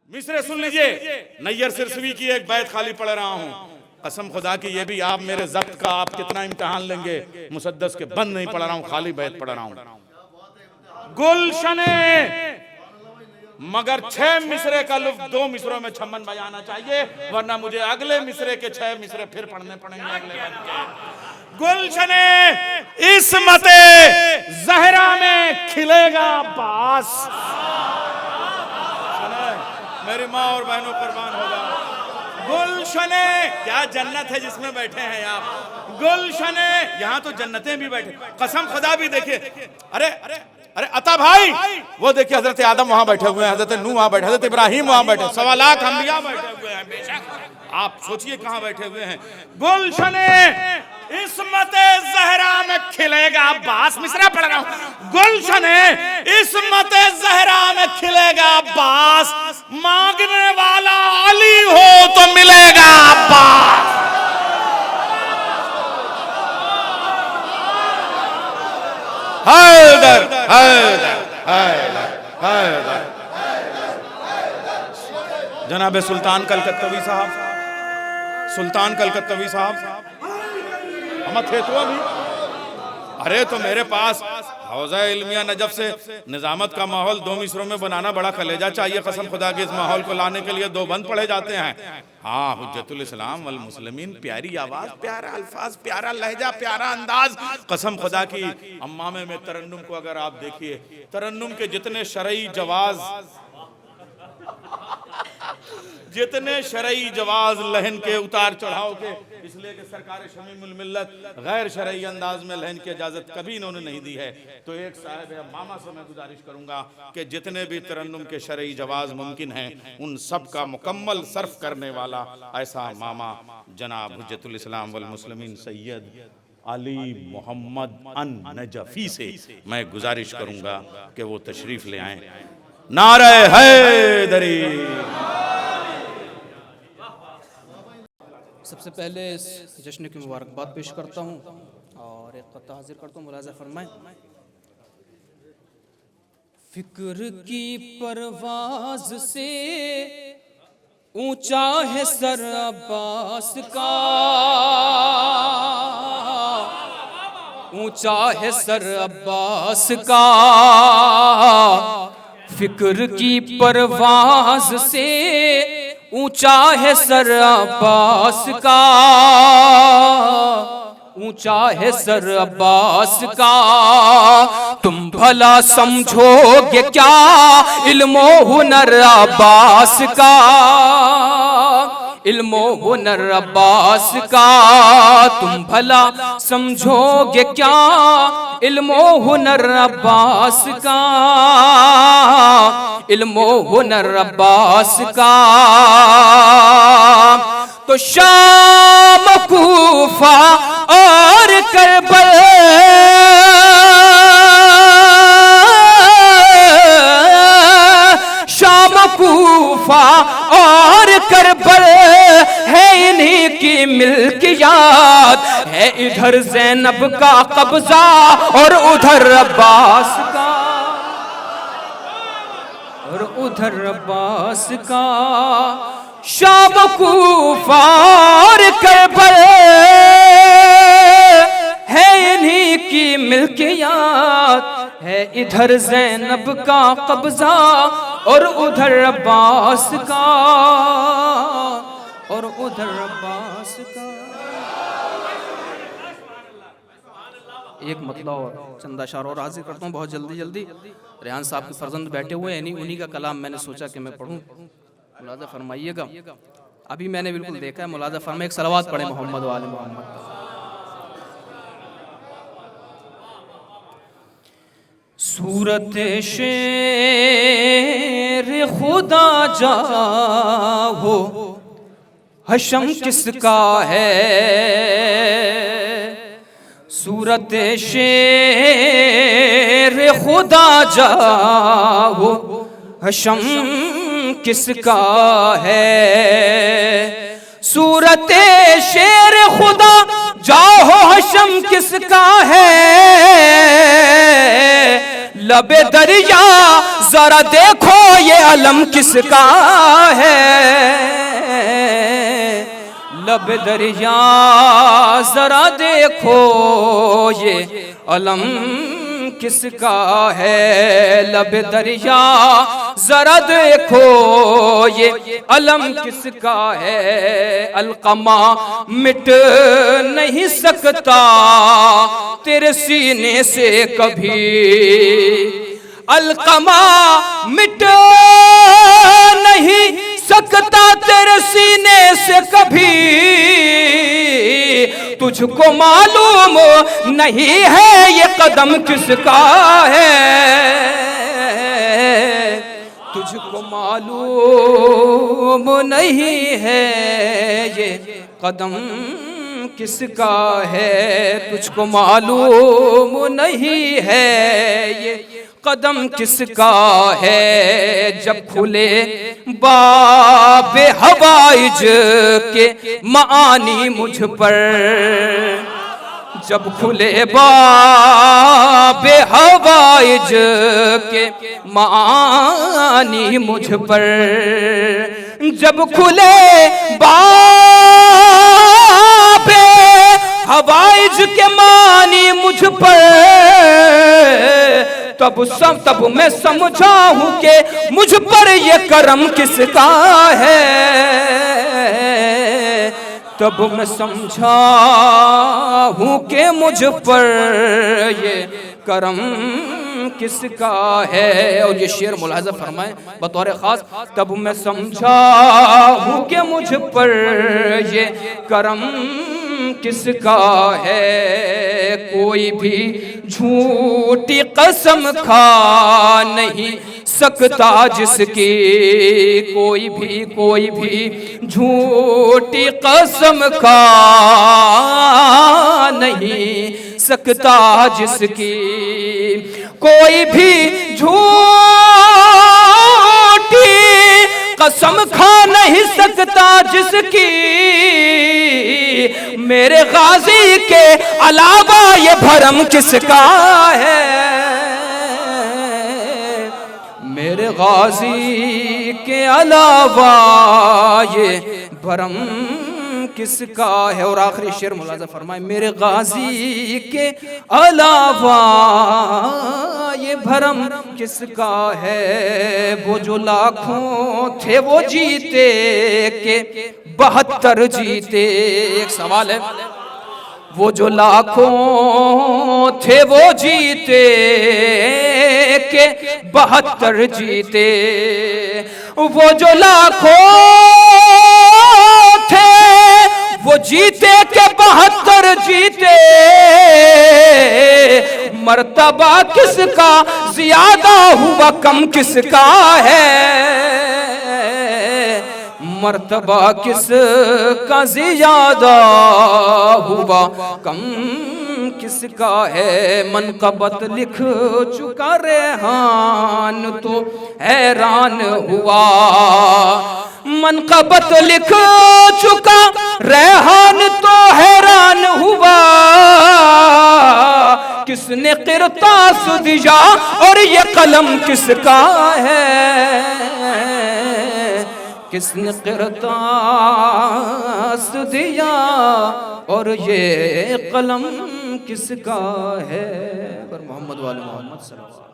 मिसरे सुन लीजिए, नैयर सिरसवी की एक बैत खाली पढ़ रहा हूं। कसम खुदा की ये भी आप मेरे जब्त का आप कितना इम्तिहान लेंगे, मुसद्दस के बंद नहीं पढ़ रहा हूं, खाली बैत पढ़ रहा हूं। गुलशने मगर 6 मिसरे का लुत्फ 2 मिसरों में छमन बजाना चाहिए, वरना मुझे अगले मिसरे के 6 मिसरे फिर पढ़ने पड़ेंगे अगले बंद के। गुलशने इस्मते ज़हरा में खिलेगा बास। मेरी माँ और बहनों कुर्बान हो जाओ। गुलशने, क्या जन्नत है जिसमें बैठे हैं आप। गुलशने, यहाँ तो जन्नतें भी बैठे, कसम खुदा भी देखिए। अरे अरे अता भाई, वो देखिए हजरत आदम वहां बैठे हुए हैं, हजरत नूह वहां बैठे, हजरत इब्राहिम वहां बैठे, 1.25 लाख अंबिया बैठे हुए हैं। बेशक आप सोचिए कहां बैठे हुए हैं। गुलशने इस्मते ज़हरा में खिलेगा बास। मिसरा पढ़ रहा हूं। गुलशने इस्मते ज़हरा में खिलेगा बास, मांगने वाला अली हो तो मिलेगा बास। हैदर हैदर हैदर हैदर। जनाब सुल्तान कलकत्तवी साहब, सुल्तान कलकत्तवी साहब हम थे तो अभी। अरे तो मेरे पास हौज़ा इल्मिया नजफ से निजामत का माहौल 2 मिसरों में बनाना बड़ा कलेजा चाहिए। कसम खुदा के इस माहौल को लाने के लिए 2 बंद पढ़े जाते हैं। हाँ, हुज्जतुल इस्लाम वल मुस्लिमीन, प्यारी आवाज, प्यारा अल्फाज, प्यारा लहजा, प्यारा अंदाज। कसम खुदा की अम्मामे में तरन्नुम को अगर आप देखिए, तरन्नुम के जितने शरई जवाज, जितने शरई जवाज लहन के उतार चढ़ाव के, इसलिए कि सरकार शमीमुल मिल्लत गैर शरई अंदाज में लहन की इजाजत कभी इन्होंने नहीं दी है। तो एक साहिब मामा से मैं गुजारिश करूंगा कि जितने भी तरन्नुम के शरई जवाज मुमकिन हैं, उन सब का मुकम्मल सर्फ करने वाला ऐसा मामा जनाब हुज्जतुल इस्लाम वल मुस्लिमीन सैयद अली मोहम्मद अन नजफी से मैं गुजारिश करूंगा कि वो तशरीफ ले आए। नारे हैदरी। सबसे पहले इस जश्न की मुबारकबाद पेश करता हूँ और एक क़त्ता हाजिर करता हूँ। मुलाज़ा फरमाएं। फिक्र की परवाज़ से ऊंचा है सर अब्बास का, ऊंचा है सर अब्बास का। फिक्र की परवाज़ से ऊंचा है सर अब्बास का, ऊंचा है सर अब्बास का। तुम भला समझोगे क्या इल्मो हुनर अब्बास का, इल्मो हुनर अब्बास का। तुम भला समझोगे क्या इल्मो हुनर अब्बास का, इल्मो हुनर अब्बास का। तो शाम कूफा और करबल, शाम कूफा और करबल है इन्हीं की मिल्कियात। है इधर ज़ैनब का कब्जा और उधर अब्बास का, और उधर अब्बास का। शाम कूफा और करबल है इन्हीं की मिल्कियात। है इधर ज़ैनब का कब्जा और उधर अब्बास का, और उधर अब्बास का। एक मतलब और चंदा शार और हाजिर करता हूँ बहुत जल्दी जल्दी। रेहान साहब के फर्जंद बैठे हुए हैं, उन्हीं का कलाम मैंने सोचा कि मैं पढ़ूँ। मुलाज़ा फरमाइएगा। अभी मैंने बिल्कुल देखा है। मुलाज़ा फरमाइए, एक सलावत पढ़े मोहम्मद वाले मोहम्मद। सूरत शेर खुदा जाहो हशम किसका है, सूरत शेर खुदा जाहो हशम किसका है। सूरत शेर खुदा जाहो हशम किसका है। लबे दरिया जरा देखो ये अलम किसका है, लब दरिया जरा देखो ये अलम किसका है, लब दरिया जरा देखो ये अलम किसका है। अलकमा मिट नहीं सकता तेरे सीने से कभी, अलकमा मिट नहीं सकता तेरे सीने से कभी, तुझको मालूम नहीं है ये कदम किसका है, तुझको मालूम नहीं है ये कदम किसका है, तुझको मालूम नहीं है ये कदम किसका है। जब खुले बाबे हवाइज के मानी मुझ पर, जब खुले बाबे हवाइज के मानी मुझ पर, जब खुले बाबे हवाइज के मानी मुझ पर, तब मैं समझा हूँ कि मुझ पर ये करम किसका है, तब मैं समझा हूँ कि मुझ पर ये करम किसका है। और ये शेर मुलाहिज़ा फरमाएं बतौर ख़ास, तब मैं समझा हूँ कि मुझ पर ये करम किसका है। कोई भी झूठी कसम खा नहीं सकता जिसकी, कोई भी झूठी कसम खा नहीं सकता जिसकी, कोई भी झूठी कसम खा नहीं सकता जिसकी, मेरे गाजी के अलावा ये भरम किसका है, मेरे गाजी के अलावा ये भरम किसका है। और आखिरी शेर मुलाज़ा फरमाए, मेरे गाजी के अलावा ये भरम किसका है। वो जो लाखों थे वो जीते के 72 जीते। एक सवाल है, वो जो लाखों थे वो जीते के 72 जीते, वो जो लाखों थे वो जीते के 72 जीते, मर्तबा किसका ज्यादा हुआ कम किसका है, मर्तबा किसका ज्यादा हुआ कम किसका है। मनक़बत लिख चुका रेहान तो हैरान हुआ, मनक़बत लिख चुका रेहान तो हैरान हुआ, किसने क़िरतास दिया और ये कलम किसका है, किसने क़िरतास दिया और ये कलम किसका है। पर मोहम्मद वाले मोहम्मद सल्लल्लाहु अलैहि वसल्लम।